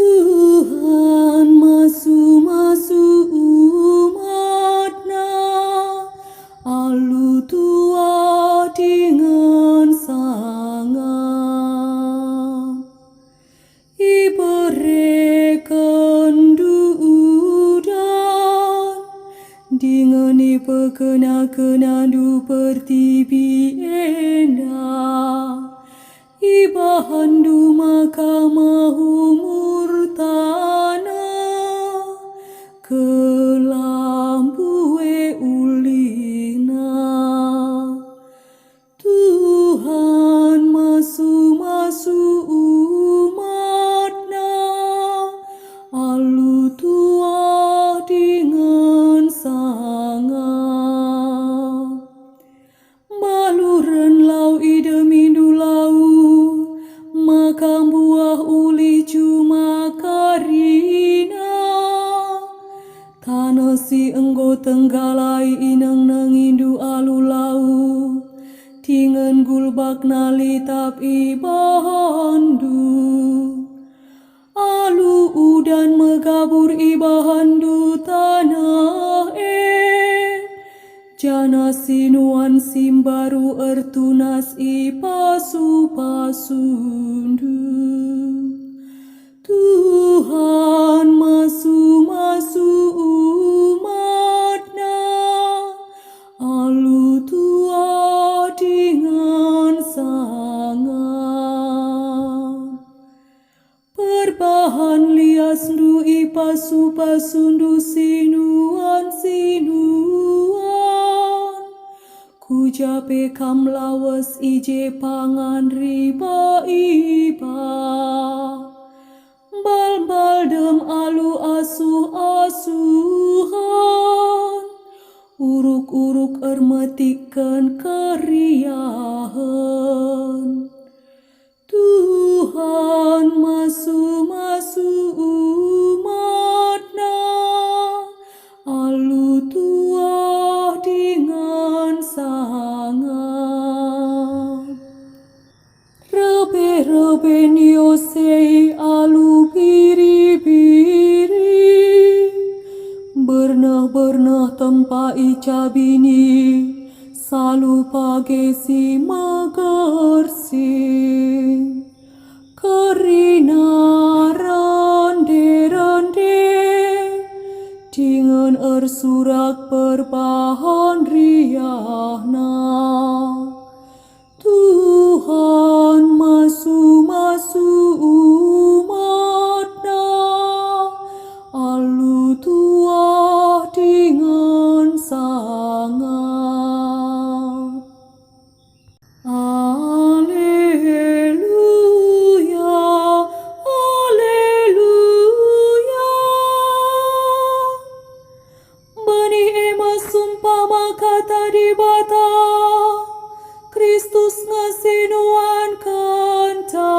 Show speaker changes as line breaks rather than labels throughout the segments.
Tuhan masu-masu umat-Nya, alu tua dengan sangat. Iberikan duudan, dengan ipekena-kena du pertibi endah. Ibahandu mahkamah umur tanah, kelambue ulina. Tuhan masu-masu umat-Nya, alu tua dengan sangat. Baluran lau ide mindu lau, makam buah uli cuma karina. Tanah si enggo tenggalai inang nangindu alu lau, tingan gulbak nali tap ibahandu. Alu udan megabur ibahandu tanah jana sinuan simbaru ertunas ipasu-pasundu. Tuhan masu-masu umat-Nya, alu tua dengan sangat. Perbahan lias du ipasu-pasundu sinuan. Kujape kam lawas ije pangan riba iba. Bal-bal dem alu asuh-asuhan, uruk-uruk ermetikan keriahan. Tuhan masu-masu umat-Nya, alu tua dengan sangat. Rebe-rebe niosei alu biri-biri, bernah-bernah tempai cabini, salu pagesi magarsi. Karina rande-rande, dengan ersurak perbahan riahna. Tuhan masu-masu umat-Nya, alu tua dengan sangat. Alleluia, alleluia. Bani ema sumpama kata di bata, Kristus ngasinuan kanta.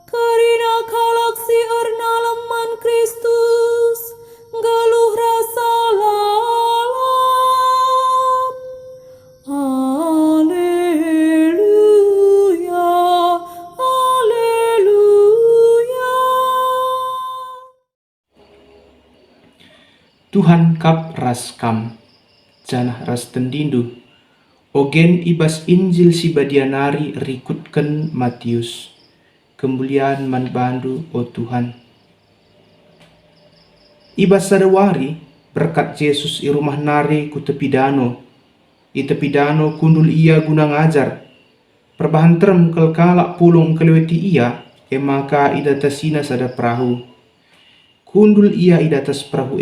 Karina kalak si erna leman Kristus, galuh rasa lalap. Alleluia, alleluia.
Tuhan kap ras kam, janah ras tendindu. Ogen ibas Injil si badianari rikutken Matius. Kemuliaan man bandu o Tuhan. Ibas sadawari berkat Yesus i rumah nari ku tepi dano. I tepi dano kundul ia guna ngajar. Perbahan terem kalak pulung keleweti ia, maka idatasina sada perahu. Kundul ia idatas perahu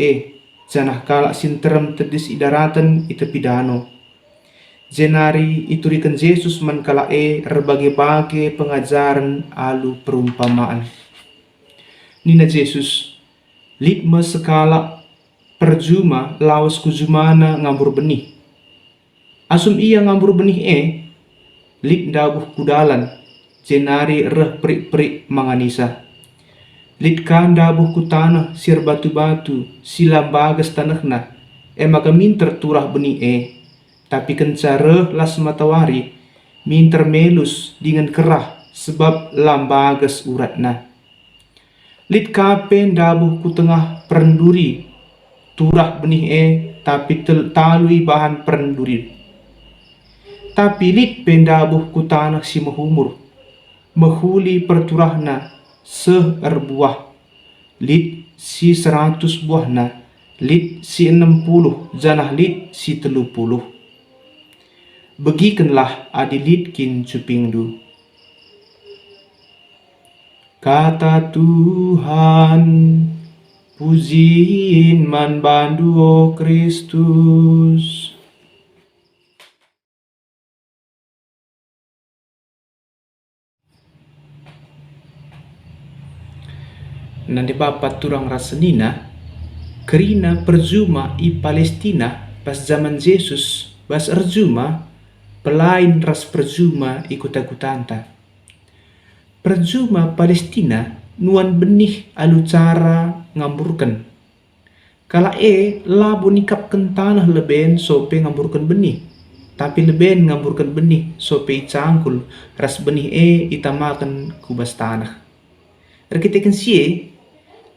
janah kalak sinterem tedis idaratan i tepi dano. Jenari iturikan Yesus man kala berbagai-bagai pengajaran alu perumpamaan. Nina Yesus, litme sekala perjuma lawas kujumana ngambur benih. Asum ia ngambur benih lit dabuh kudalan, jenari reh perik-perik manganisa. Lit kan dabuh ku tanah sir batu-batu, silam bagas tanahna, maka minter turah benih tapi kencara las matawari minter melus dengan kerah sebab lambagas uratna. Lit kapen dabuh ku tengah perenduri, turah benih tapi talui bahan perenduri. Tapi lit pendabuh ku tanah si mahumur, mahuli perturahna erbuah. Lit si 100 buahna, lit si 60, janah lit si 30. Begikenlah adi litkin cupingdu. Kata Tuhan, pujiin man bandu o Kristus. Nande bapat turang rasenina, kerina perjuma i Palestina pas zaman Yesus bas erjuma, pelain ras perjuma ikut-ikutanta. Perjuma Palestina nuan benih alu cara ngamburkan. Kala labo nikapkan tanah leben sope ngamburkan benih. Tapi leben ngamburkan benih sope cangkul ras benih itamakan kubas tanah. Erkitekan sie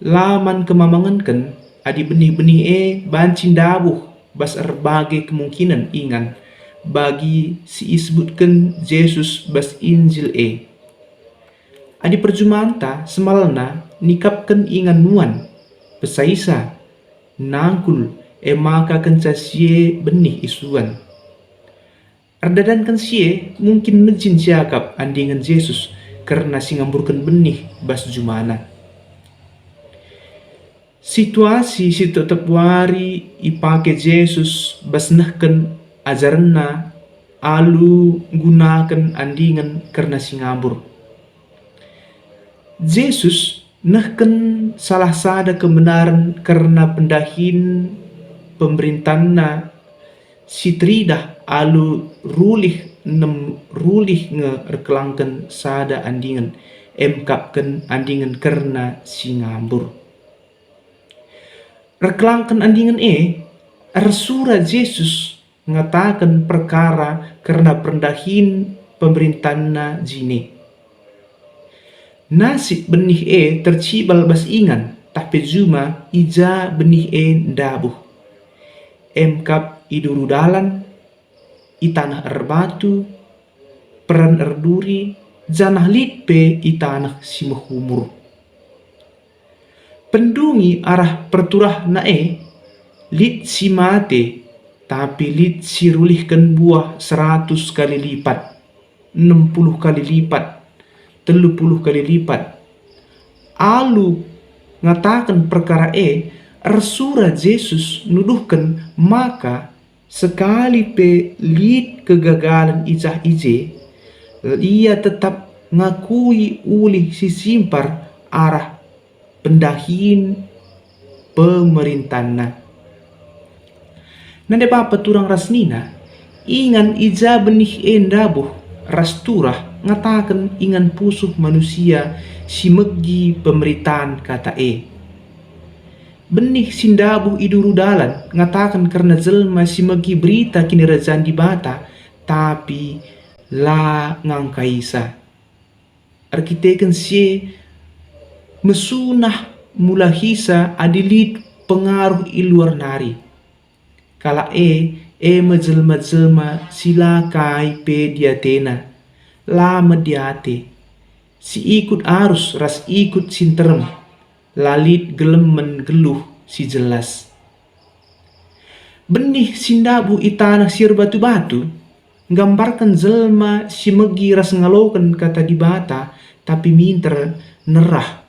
laman kemamangankan adi benih-benih bancin dabuh bas berbagai kemungkinan ingan bagi si isbutkan Yesus bas Injil Adi perjumaanta semalna nikapkan ingan nuan pesaisa nangkul maka kenca sie benih isuan. Erdadan kan sie mungkin nejin siakap andingan Yesus karena singamburkan benih bas jumana. Situasi si tetap wari ipake Yesus bas nahkan ajarna alu gunakan andingan karena singabur. Yesus nahkan salah sada kebenaran karena pendahin pemerintahanna si tridah alu rulih nge erkelangkan sada andingan emkapkan andingan karena singambur. Rekelangkan andingan ersura Yesus ngatakan perkara karena pendahin pemerintahanna jine. Nasib benih tercibal bas ingan, tapi juma ija benih ndabuh. Emkap idurudalan, itanah erbatu, peran erduri, janah litpe itanah si mahumur. Pendungi arah perturah lit si mate, tapi lit si rulihkan buah 100 kali lipat, 60 kali lipat, 30 kali lipat. Alu ngatakan perkara ersura Yesus nuduhkan maka sekali pe lit kegagalan ijah ije, ia tetap ngakui ulih si simpar arah pendahin pemerintahna. Nande bapa turang rasnina, ingan ija benih endabuh ras turah ngatakan ingan pusuh manusia si megi pemerintahan kata benih sindabuh idurudalan ngatakan karena jelma si megi berita kini rajaan di bata tapi la ngangkaisa. Arkiteken si mesunah mulahisa adilit pengaruh iluar nari. Kala majelma-jelma silakai pe diatena lama diate si ikut arus ras ikut sinterem lalit gelem menggeluh si jelas. Benih sindabu itanah sir batu-batu gambarkan jelma si megi ras ngalokan kata di bata tapi minter nerah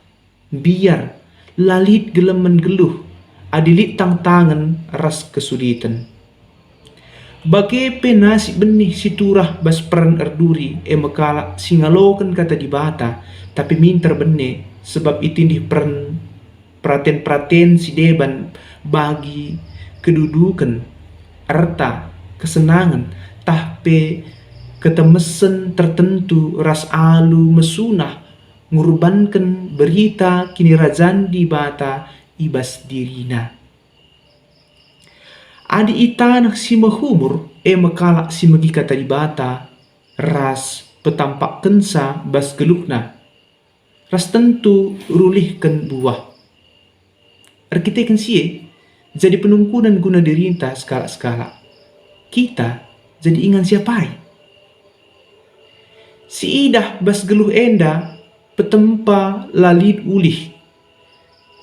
biar lalit gelem menggeluh adilit tangan ras kesulitan. Bage nasi benih si turah bas peran erduri mekala singalokan kata di bata tapi minter benih sebab itindih peran praten si deban bagi kedudukan erta kesenangan tahpe ketemesen tertentu ras alu mesunah ngurbankan berita kini rajan di bata ibas dirina. Adi itanah si mahumur mekala si megi kata di bata ras petampak kensa bas geluhna. ras tentu rulihkan buah. Kita kan sie jadi penungkunan guna dirinta skala-skala. Kita jadi ingan siapai. Si idah bas geluh enda petempa lalid ulih.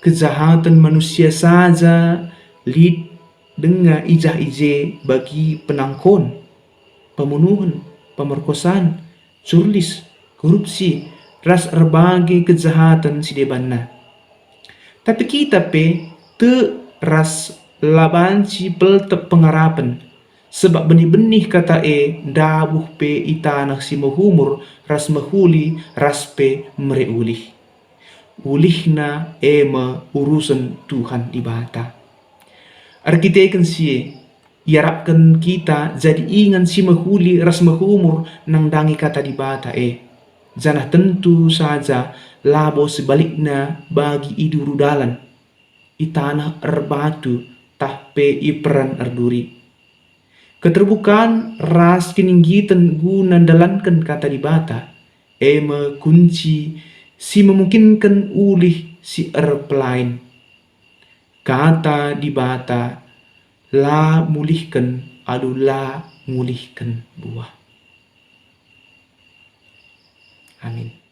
Kejahatan manusia saja lid dengan ijah ije bagi penangkon, pembunuhan, pemerkosaan, curlis, korupsi, ras berbagai kejahatan si debanna. Tapi kita te ras labanci peltep pengarapan, sebab benih-benih kata dabuh itanah si mahumur ras mahuli ras mereulih. Ulihna urusan Tuhan di bata. Arkitekan sie yarapkan kita jadi ingan si mahuli ras mahumur nang dangi kata di bata janah tentu saja labo sebaliknya bagi iduru dalan itanah erbatu tahpe iperan erduri. Keterbukaan ras kininggitan guna dalankan kata di bata kunci si memungkinkan ulih si erpelain. Kata di bata la mulihkan adu la mulihkan buah. Amin.